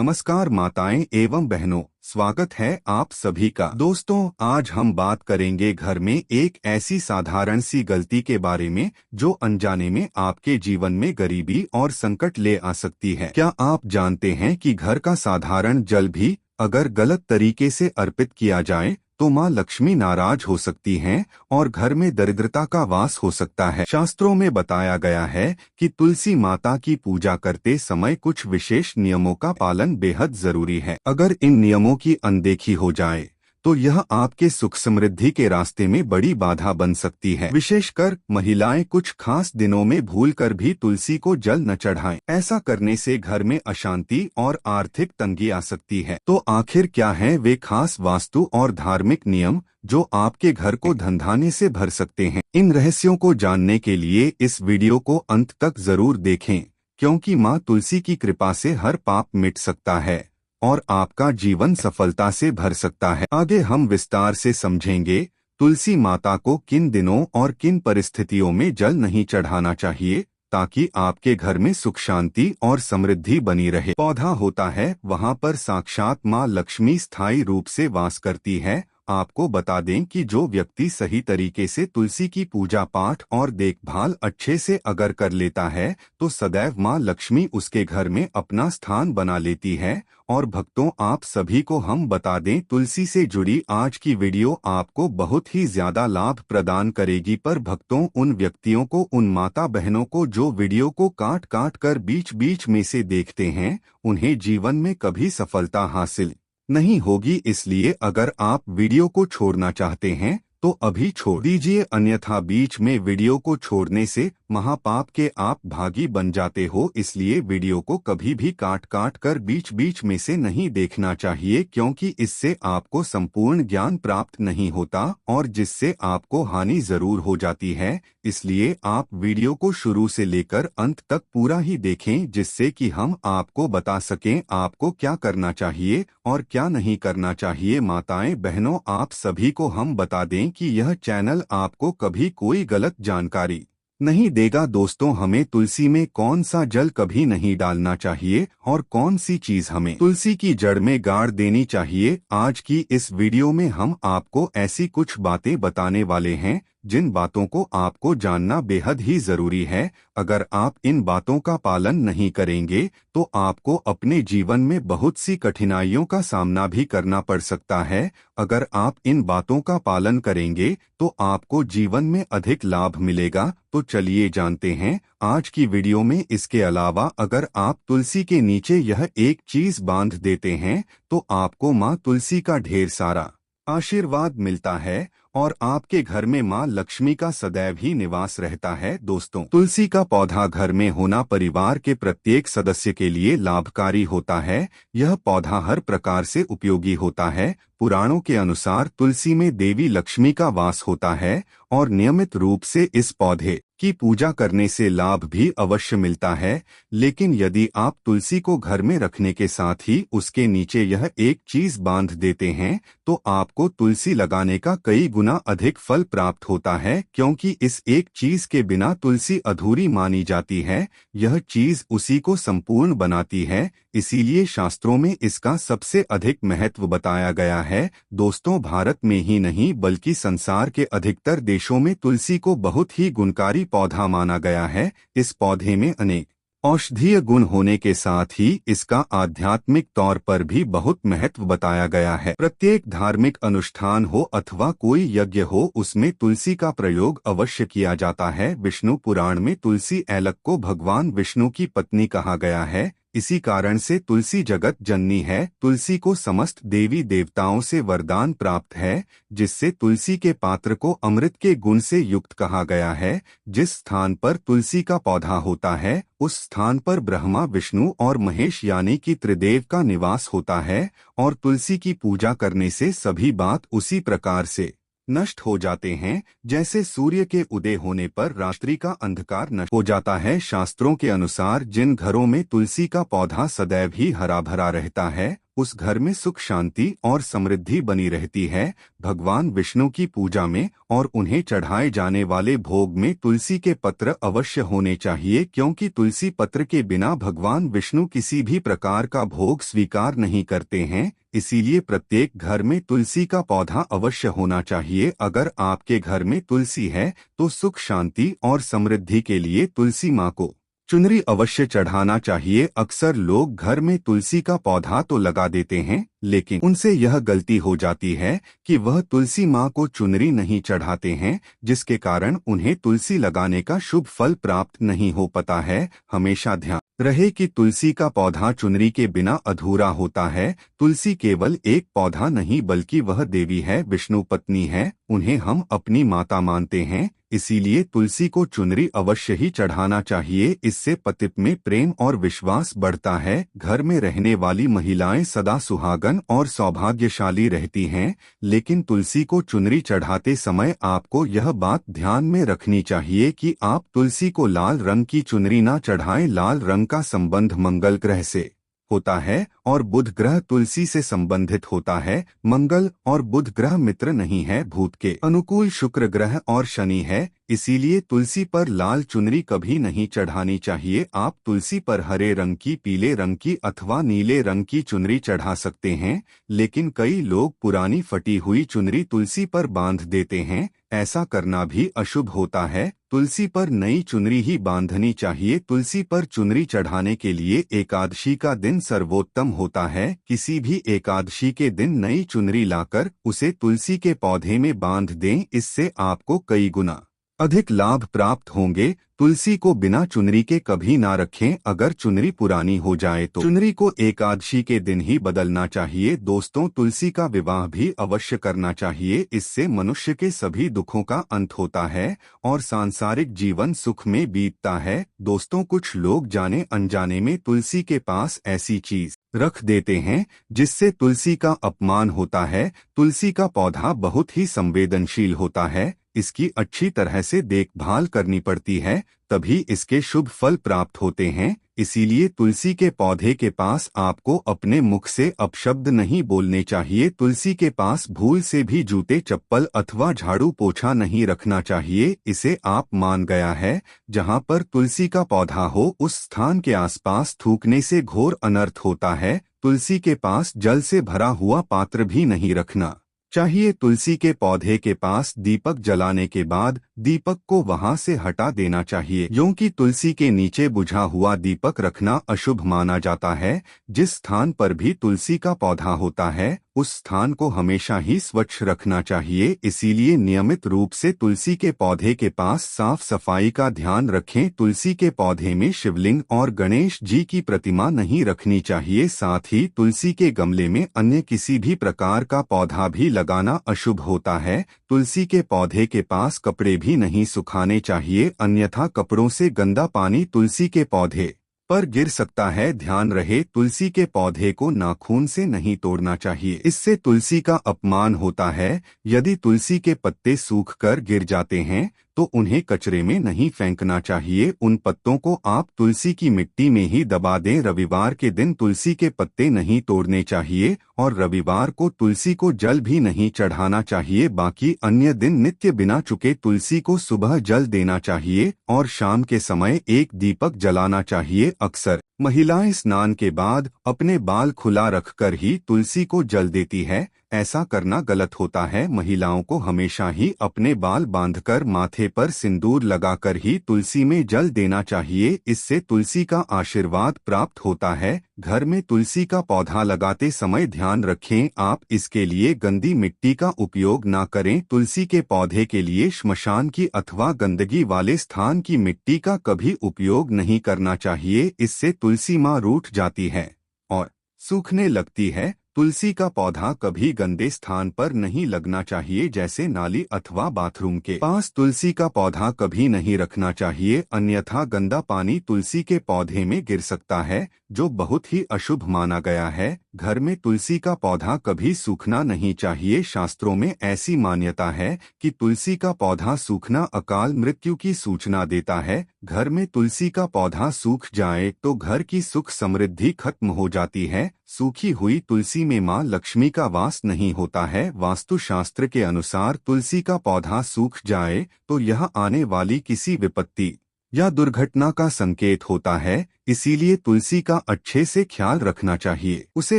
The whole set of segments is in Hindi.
नमस्कार माताएं एवं बहनों, स्वागत है आप सभी का। दोस्तों, आज हम बात करेंगे घर में एक ऐसी साधारण सी गलती के बारे में जो अनजाने में आपके जीवन में गरीबी और संकट ले आ सकती है। क्या आप जानते हैं कि घर का साधारण जल भी अगर गलत तरीके से अर्पित किया जाए तो माँ लक्ष्मी नाराज हो सकती हैं और घर में दरिद्रता का वास हो सकता है। शास्त्रों में बताया गया है कि तुलसी माता की पूजा करते समय कुछ विशेष नियमों का पालन बेहद जरूरी है। अगर इन नियमों की अनदेखी हो जाए तो यह आपके सुख समृद्धि के रास्ते में बड़ी बाधा बन सकती है। विशेषकर महिलाएं कुछ खास दिनों में भूलकर भी तुलसी को जल न चढ़ाएं। ऐसा करने से घर में अशांति और आर्थिक तंगी आ सकती है। तो आखिर क्या है वे खास वास्तु और धार्मिक नियम जो आपके घर को धनधान्य से भर सकते हैं? इन रहस्यों को जानने के लिए इस वीडियो को अंत तक जरूर देखें, क्योंकि माँ तुलसी की कृपा से हर पाप मिट सकता है और आपका जीवन सफलता से भर सकता है। आगे हम विस्तार से समझेंगे तुलसी माता को किन दिनों और किन परिस्थितियों में जल नहीं चढ़ाना चाहिए ताकि आपके घर में सुख शांति और समृद्धि बनी रहे। पौधा होता है, वहाँ पर साक्षात माँ लक्ष्मी स्थायी रूप से वास करती है। आपको बता दें कि जो व्यक्ति सही तरीके से तुलसी की पूजा पाठ और देखभाल अच्छे से अगर कर लेता है तो सदैव माँ लक्ष्मी उसके घर में अपना स्थान बना लेती है। और भक्तों, आप सभी को हम बता दें, तुलसी से जुड़ी आज की वीडियो आपको बहुत ही ज्यादा लाभ प्रदान करेगी। पर भक्तों, उन व्यक्तियों को, उन माता बहनों को जो वीडियो को काट काट कर बीच बीच में से देखते हैं, उन्हें जीवन में कभी सफलता हासिल नहीं होगी। इसलिए अगर आप वीडियो को छोड़ना चाहते हैं तो अभी छोड़ दीजिए, अन्यथा बीच में वीडियो को छोड़ने से महापाप के आप भागी बन जाते हो। इसलिए वीडियो को कभी भी काट काट कर बीच बीच में से नहीं देखना चाहिए, क्योंकि इससे आपको संपूर्ण ज्ञान प्राप्त नहीं होता और जिससे आपको हानि जरूर हो जाती है। इसलिए आप वीडियो को शुरू से लेकर अंत तक पूरा ही देखें, जिससे कि हम आपको बता सकें आपको क्या करना चाहिए और क्या नहीं करना चाहिए। माताएं बहनों, आप सभी को हम बता दें कि यह चैनल आपको कभी कोई गलत जानकारी नहीं देगा। दोस्तों, हमें तुलसी में कौन सा जल कभी नहीं डालना चाहिए और कौन सी चीज हमें तुलसी की जड़ में गाड़ देनी चाहिए, आज की इस वीडियो में हम आपको ऐसी कुछ बातें बताने वाले हैं जिन बातों को आपको जानना बेहद ही जरूरी है। अगर आप इन बातों का पालन नहीं करेंगे तो आपको अपने जीवन में बहुत सी कठिनाइयों का सामना भी करना पड़ सकता है। अगर आप इन बातों का पालन करेंगे तो आपको जीवन में अधिक लाभ मिलेगा। तो चलिए जानते हैं आज की वीडियो में। इसके अलावा अगर आप तुलसी के नीचे यह एक चीज बांध देते हैं तो आपको माँ तुलसी का ढेर सारा आशीर्वाद मिलता है और आपके घर में माँ लक्ष्मी का सदैव ही निवास रहता है। दोस्तों, तुलसी का पौधा घर में होना परिवार के प्रत्येक सदस्य के लिए लाभकारी होता है। यह पौधा हर प्रकार से उपयोगी होता है। पुराणों के अनुसार तुलसी में देवी लक्ष्मी का वास होता है और नियमित रूप से इस पौधे की पूजा करने से लाभ भी अवश्य मिलता है। लेकिन यदि आप तुलसी को घर में रखने के साथ ही उसके नीचे यह एक चीज बांध देते हैं तो आपको तुलसी लगाने का कई गुना अधिक फल प्राप्त होता है, क्योंकि इस एक चीज के बिना तुलसी अधूरी मानी जाती है। यह चीज उसी को संपूर्ण बनाती है, इसीलिए शास्त्रों में इसका सबसे अधिक महत्व बताया गया है। दोस्तों, भारत में ही नहीं बल्कि संसार के अधिकतर देशों में तुलसी को बहुत ही गुणकारी पौधा माना गया है। इस पौधे में अनेक औषधीय गुण होने के साथ ही इसका आध्यात्मिक तौर पर भी बहुत महत्व बताया गया है। प्रत्येक धार्मिक अनुष्ठान हो अथवा कोई यज्ञ हो, उसमें तुलसी का प्रयोग अवश्य किया जाता है। विष्णु पुराण में तुलसी ऐलक को भगवान विष्णु की पत्नी कहा गया है। इसी कारण से तुलसी जगत जननी है। तुलसी को समस्त देवी देवताओं से वरदान प्राप्त है, जिससे तुलसी के पात्र को अमृत के गुण से युक्त कहा गया है। जिस स्थान पर तुलसी का पौधा होता है उस स्थान पर ब्रह्मा, विष्णु और महेश यानी कि त्रिदेव का निवास होता है। और तुलसी की पूजा करने से सभी बात उसी प्रकार से नष्ट हो जाते हैं जैसे सूर्य के उदय होने पर रात्रि का अंधकार नष्ट हो जाता है। शास्त्रों के अनुसार जिन घरों में तुलसी का पौधा सदैव ही हरा भरा रहता है उस घर में सुख शांति और समृद्धि बनी रहती है। भगवान विष्णु की पूजा में और उन्हें चढ़ाए जाने वाले भोग में तुलसी के पत्र अवश्य होने चाहिए, क्योंकि तुलसी पत्र के बिना भगवान विष्णु किसी भी प्रकार का भोग स्वीकार नहीं करते हैं। इसीलिए प्रत्येक घर में तुलसी का पौधा अवश्य होना चाहिए। अगर आपके घर में तुलसी है तो सुख शांति और समृद्धि के लिए तुलसी माँ को चुनरी अवश्य चढ़ाना चाहिए। अक्सर लोग घर में तुलसी का पौधा तो लगा देते हैं, लेकिन उनसे यह गलती हो जाती है कि वह तुलसी माँ को चुनरी नहीं चढ़ाते हैं, जिसके कारण उन्हें तुलसी लगाने का शुभ फल प्राप्त नहीं हो पाता है। हमेशा ध्यान रहे कि तुलसी का पौधा चुनरी के बिना अधूरा होता है। तुलसी केवल एक पौधा नहीं बल्कि वह देवी है, विष्णु पत्नी है, उन्हें हम अपनी माता मानते हैं। इसीलिए तुलसी को चुनरी अवश्य ही चढ़ाना चाहिए। इससे पति में प्रेम और विश्वास बढ़ता है। घर में रहने वाली महिलाएं सदा सुहागन और सौभाग्यशाली रहती हैं। लेकिन तुलसी को चुनरी चढ़ाते समय आपको यह बात ध्यान में रखनी चाहिए कि आप तुलसी को लाल रंग की चुनरी ना चढ़ाएं। लाल रंग का संबंध मंगल ग्रह से होता है और बुध ग्रह तुलसी से संबंधित होता है। मंगल और बुध ग्रह मित्र नहीं है, भूत के अनुकूल शुक्र ग्रह और शनि है। इसीलिए तुलसी पर लाल चुनरी कभी नहीं चढ़ानी चाहिए। आप तुलसी पर हरे रंग की, पीले रंग की अथवा नीले रंग की चुनरी चढ़ा सकते हैं, लेकिन कई लोग पुरानी फटी हुई चुनरी तुलसी पर बांध देते हैं। ऐसा करना भी अशुभ होता है। तुलसी पर नई चुनरी ही बांधनी चाहिए। तुलसी पर चुनरी चढ़ाने के लिए एकादशी का दिन सर्वोत्तम होता है। किसी भी एकादशी के दिन नई चुनरी लाकर उसे तुलसी के पौधे में बांध दें, इससे आपको कई गुना अधिक लाभ प्राप्त होंगे। तुलसी को बिना चुनरी के कभी ना रखें। अगर चुनरी पुरानी हो जाए तो चुनरी को एकादशी के दिन ही बदलना चाहिए। दोस्तों, तुलसी का विवाह भी अवश्य करना चाहिए। इससे मनुष्य के सभी दुखों का अंत होता है और सांसारिक जीवन सुख में बीतता है। दोस्तों, कुछ लोग जाने अनजाने में तुलसी के पास ऐसी चीज रख देते हैं जिससे तुलसी का अपमान होता है। तुलसी का पौधा बहुत ही संवेदनशील होता है। इसकी अच्छी तरह से देखभाल करनी पड़ती है, तभी इसके शुभ फल प्राप्त होते हैं। इसीलिए तुलसी के पौधे के पास आपको अपने मुख से अपशब्द नहीं बोलने चाहिए। तुलसी के पास भूल से भी जूते चप्पल अथवा झाड़ू पोछा नहीं रखना चाहिए। इसे आप मान गया है। जहाँ पर तुलसी का पौधा हो उस स्थान के आसपास थूकने से घोर अनर्थ होता है। तुलसी के पास जल से भरा हुआ पात्र भी नहीं रखना चाहिए। तुलसी के पौधे के पास दीपक जलाने के बाद दीपक को वहां से हटा देना चाहिए, क्योंकि तुलसी के नीचे बुझा हुआ दीपक रखना अशुभ माना जाता है। जिस स्थान पर भी तुलसी का पौधा होता है उस स्थान को हमेशा ही स्वच्छ रखना चाहिए। इसीलिए नियमित रूप से तुलसी के पौधे के पास साफ सफाई का ध्यान रखें। तुलसी के पौधे में शिवलिंग और गणेश जी की प्रतिमा नहीं रखनी चाहिए। साथ ही तुलसी के गमले में अन्य किसी भी प्रकार का पौधा भी लगाना अशुभ होता है। तुलसी के पौधे के पास कपड़े भी नहीं सुखाने चाहिए, अन्यथा कपड़ों से गंदा पानी तुलसी के पौधे पर गिर सकता है। ध्यान रहे, तुलसी के पौधे को नाखून से नहीं तोड़ना चाहिए, इससे तुलसी का अपमान होता है। यदि तुलसी के पत्ते सूख कर गिर जाते हैं तो उन्हें कचरे में नहीं फेंकना चाहिए। उन पत्तों को आप तुलसी की मिट्टी में ही दबा दें। रविवार के दिन तुलसी के पत्ते नहीं तोड़ने चाहिए और रविवार को तुलसी को जल भी नहीं चढ़ाना चाहिए। बाकी अन्य दिन नित्य बिना चुके तुलसी को सुबह जल देना चाहिए और शाम के समय एक दीपक जलाना चाहिए। अक्सर महिलाएं स्नान के बाद अपने बाल खुला रखकर ही तुलसी को जल देती है। ऐसा करना गलत होता है। महिलाओं को हमेशा ही अपने बाल बांधकर माथे पर सिंदूर लगाकर ही तुलसी में जल देना चाहिए। इससे तुलसी का आशीर्वाद प्राप्त होता है। घर में तुलसी का पौधा लगाते समय ध्यान रखें, आप इसके लिए गंदी मिट्टी का उपयोग ना करें। तुलसी के पौधे के लिए श्मशान की अथवा गंदगी वाले स्थान की मिट्टी का कभी उपयोग नहीं करना चाहिए। इससे तुलसी माँ रूठ जाती है और सूखने लगती है। तुलसी का पौधा कभी गंदे स्थान पर नहीं लगना चाहिए, जैसे नाली अथवा बाथरूम के पास तुलसी का पौधा कभी नहीं रखना चाहिए, अन्यथा गंदा पानी तुलसी के पौधे में गिर सकता है, जो बहुत ही अशुभ माना गया है। घर में तुलसी का पौधा कभी सूखना नहीं चाहिए। शास्त्रों में ऐसी मान्यता है कि तुलसी का पौधा सूखना अकाल मृत्यु की सूचना देता है। घर में तुलसी का पौधा सूख जाए तो घर की सुख समृद्धि खत्म हो जाती है। सूखी हुई तुलसी में मां लक्ष्मी का वास नहीं होता है। वास्तुशास्त्र के अनुसार तुलसी का पौधा सूख जाए तो यह आने वाली किसी विपत्ति या दुर्घटना का संकेत होता है। इसीलिए तुलसी का अच्छे से ख्याल रखना चाहिए। उसे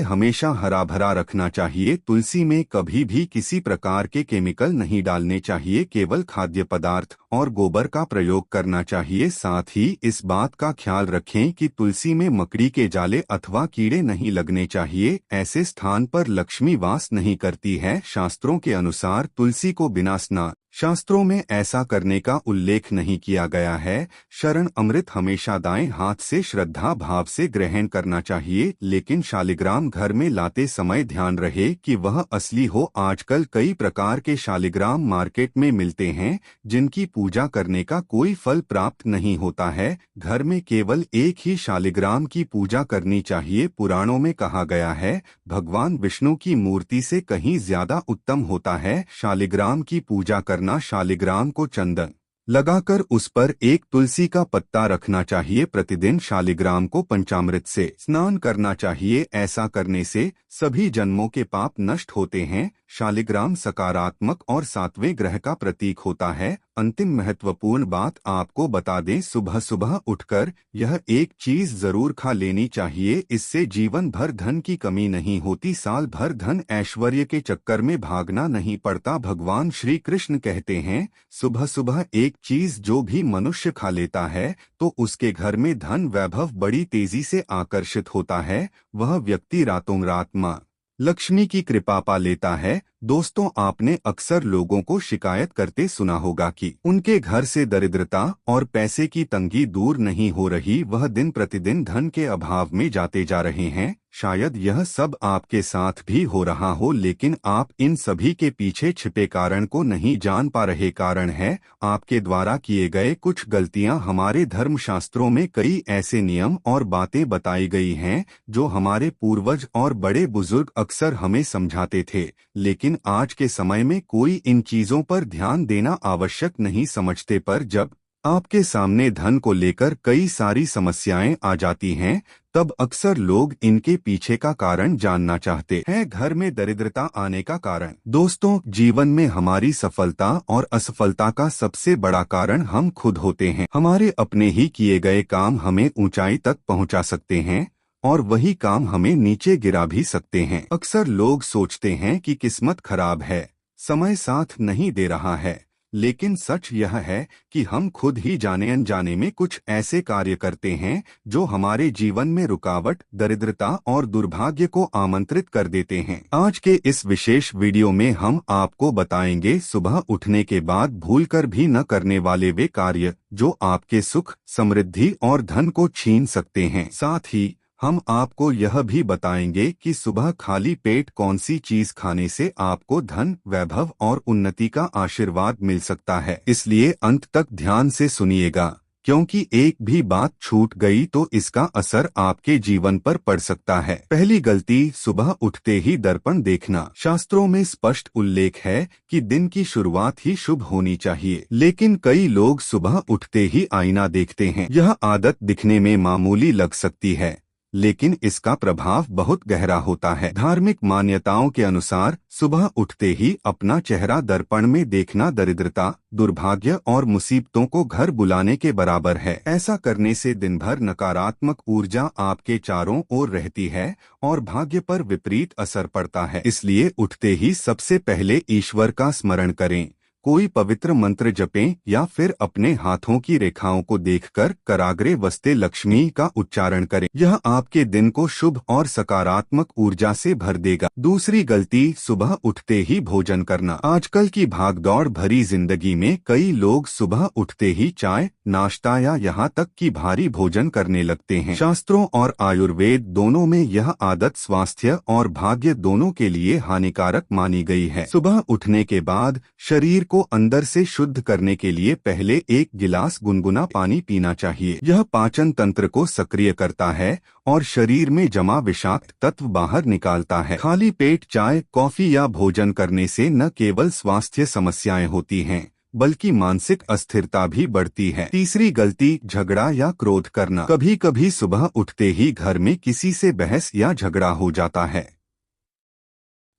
हमेशा हरा भरा रखना चाहिए। तुलसी में कभी भी किसी प्रकार के केमिकल नहीं डालने चाहिए। केवल खाद्य पदार्थ और गोबर का प्रयोग करना चाहिए। साथ ही इस बात का ख्याल रखें कि तुलसी में मकड़ी के जाले अथवा कीड़े नहीं लगने चाहिए। ऐसे स्थान पर लक्ष्मी वास नहीं करती है। शास्त्रों के अनुसार तुलसी को बिना स्नान शास्त्रों में ऐसा करने का उल्लेख नहीं किया गया है। शरण अमृत हमेशा दाएं हाथ से श्रद्धा भाव से ग्रहण करना चाहिए। लेकिन शालिग्राम घर में लाते समय ध्यान रहे कि वह असली हो। आजकल कई प्रकार के शालिग्राम मार्केट में मिलते हैं जिनकी पूजा करने का कोई फल प्राप्त नहीं होता है। घर में केवल एक ही शालिग्राम की पूजा करनी चाहिए। पुराणों में कहा गया है भगवान विष्णु की मूर्ति से कहीं ज्यादा उत्तम होता है शालिग्राम की पूजा करना। शालिग्राम को चंदन लगाकर उस पर एक तुलसी का पत्ता रखना चाहिए। प्रतिदिन शालिग्राम को पंचामृत से स्नान करना चाहिए। ऐसा करने से सभी जन्मों के पाप नष्ट होते हैं। शालिग्राम सकारात्मक और सातवें ग्रह का प्रतीक होता है। अंतिम महत्वपूर्ण बात आपको बता दें, सुबह सुबह उठकर यह एक चीज जरूर खा लेनी चाहिए। इससे जीवन भर धन की कमी नहीं होती। साल भर धन ऐश्वर्य के चक्कर में भागना नहीं पड़ता। भगवान श्री कृष्ण कहते हैं सुबह सुबह एक चीज जो भी मनुष्य खा लेता है तो उसके घर में धन वैभव बड़ी तेजी से आकर्षित होता है। वह व्यक्ति रातों रात मां लक्ष्मी की कृपा पा लेता है। दोस्तों, आपने अक्सर लोगों को शिकायत करते सुना होगा कि उनके घर से दरिद्रता और पैसे की तंगी दूर नहीं हो रही। वह दिन प्रतिदिन धन के अभाव में जाते जा रहे हैं। शायद यह सब आपके साथ भी हो रहा हो, लेकिन आप इन सभी के पीछे छिपे कारण को नहीं जान पा रहे। कारण है आपके द्वारा किए गए कुछ गलतियां। हमारे धर्मशास्त्रों में कई ऐसे नियम और बातें बताई गई हैं जो हमारे पूर्वज और बड़े बुजुर्ग अक्सर हमें समझाते थे, लेकिन आज के समय में कोई इन चीजों पर ध्यान देना आवश्यक नहीं समझते। पर जब आपके सामने धन को लेकर कई सारी समस्याएं आ जाती हैं, तब अक्सर लोग इनके पीछे का कारण जानना चाहते हैं। घर में दरिद्रता आने का कारण। दोस्तों, जीवन में हमारी सफलता और असफलता का सबसे बड़ा कारण हम खुद होते हैं। हमारे अपने ही किए गए काम हमें ऊंचाई तक पहुंचा सकते हैं और वही काम हमें नीचे गिरा भी सकते हैं। अक्सर लोग सोचते हैं कि किस्मत खराब है, समय साथ नहीं दे रहा है, लेकिन सच यह है कि हम खुद ही जाने अनजाने में कुछ ऐसे कार्य करते हैं जो हमारे जीवन में रुकावट, दरिद्रता और दुर्भाग्य को आमंत्रित कर देते हैं। आज के इस विशेष वीडियो में हम आपको बताएंगे सुबह उठने के बाद भूलकर भी न करने वाले वे कार्य जो आपके सुख, समृद्धि और धन को छीन सकते हैं। साथ ही हम आपको यह भी बताएंगे कि सुबह खाली पेट कौन सी चीज खाने से आपको धन, वैभव और उन्नति का आशीर्वाद मिल सकता है। इसलिए अंत तक ध्यान से सुनिएगा, क्योंकि एक भी बात छूट गई तो इसका असर आपके जीवन पर पड़ सकता है। पहली गलती, सुबह उठते ही दर्पण देखना। शास्त्रों में स्पष्ट उल्लेख है कि दिन की शुरुआत ही शुभ होनी चाहिए, लेकिन कई लोग सुबह उठते ही आईना देखते हैं। यह आदत दिखने में मामूली लग सकती है, लेकिन इसका प्रभाव बहुत गहरा होता है। धार्मिक मान्यताओं के अनुसार सुबह उठते ही अपना चेहरा दर्पण में देखना दरिद्रता, दुर्भाग्य और मुसीबतों को घर बुलाने के बराबर है। ऐसा करने से दिन भर नकारात्मक ऊर्जा आपके चारों ओर रहती है और भाग्य पर विपरीत असर पड़ता है। इसलिए उठते ही सबसे पहले ईश्वर का स्मरण करें, कोई पवित्र मंत्र जपें या फिर अपने हाथों की रेखाओं को देखकर कराग्रे वस्ते लक्ष्मी का उच्चारण करें। यह आपके दिन को शुभ और सकारात्मक ऊर्जा से भर देगा। दूसरी गलती, सुबह उठते ही भोजन करना। आजकल की भागदौड़ भरी जिंदगी में कई लोग सुबह उठते ही चाय, नाश्ता या यहाँ तक कि भारी भोजन करने लगते हैं। शास्त्रों और आयुर्वेद दोनों में यह आदत स्वास्थ्य और भाग्य दोनों के लिए हानिकारक मानी गई है। सुबह उठने के बाद शरीर को अंदर से शुद्ध करने के लिए पहले एक गिलास गुनगुना पानी पीना चाहिए। यह पाचन तंत्र को सक्रिय करता है और शरीर में जमा विषाक्त तत्व बाहर निकालता है। खाली पेट चाय, कॉफी या भोजन करने से न केवल स्वास्थ्य समस्याएं होती हैं, बल्कि मानसिक अस्थिरता भी बढ़ती है। तीसरी गलती, झगड़ा या क्रोध करना। कभी कभी सुबह उठते ही घर में किसी से बहस या झगड़ा हो जाता है।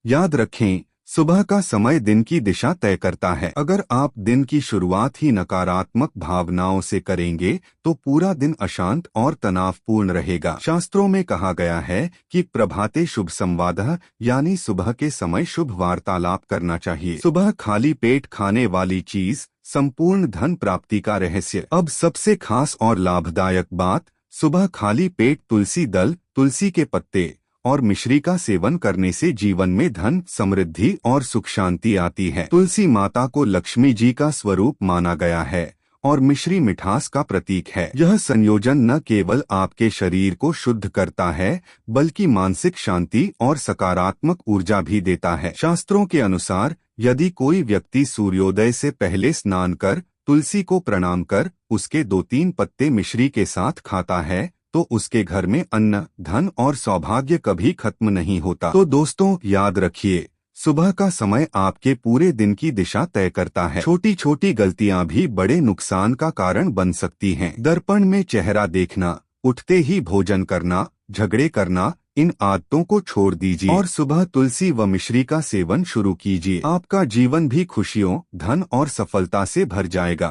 याद रखें, सुबह का समय दिन की दिशा तय करता है। अगर आप दिन की शुरुआत ही नकारात्मक भावनाओं से करेंगे तो पूरा दिन अशांत और तनावपूर्ण रहेगा। शास्त्रों में कहा गया है कि प्रभाते शुभ संवादः, यानी सुबह के समय शुभ वार्तालाप करना चाहिए। सुबह खाली पेट खाने वाली चीज संपूर्ण धन प्राप्ति का रहस्य। अब सबसे खास और लाभदायक बात, सुबह खाली पेट तुलसी दल, तुलसी के पत्ते और मिश्री का सेवन करने से जीवन में धन, समृद्धि और सुख शांति आती है। तुलसी माता को लक्ष्मी जी का स्वरूप माना गया है और मिश्री मिठास का प्रतीक है। यह संयोजन न केवल आपके शरीर को शुद्ध करता है बल्कि मानसिक शांति और सकारात्मक ऊर्जा भी देता है। शास्त्रों के अनुसार यदि कोई व्यक्ति सूर्योदय से पहले स्नान कर तुलसी को प्रणाम कर उसके 2-3 पत्ते मिश्री के साथ खाता है तो उसके घर में अन्न, धन और सौभाग्य कभी खत्म नहीं होता। तो दोस्तों, याद रखिए, सुबह का समय आपके पूरे दिन की दिशा तय करता है। छोटी छोटी गलतियां भी बड़े नुकसान का कारण बन सकती हैं। दर्पण में चेहरा देखना, उठते ही भोजन करना, झगड़े करना, इन आदतों को छोड़ दीजिए और सुबह तुलसी व मिश्री का सेवन शुरू कीजिए। आपका जीवन भी खुशियों, धन और सफलता से भर जाएगा।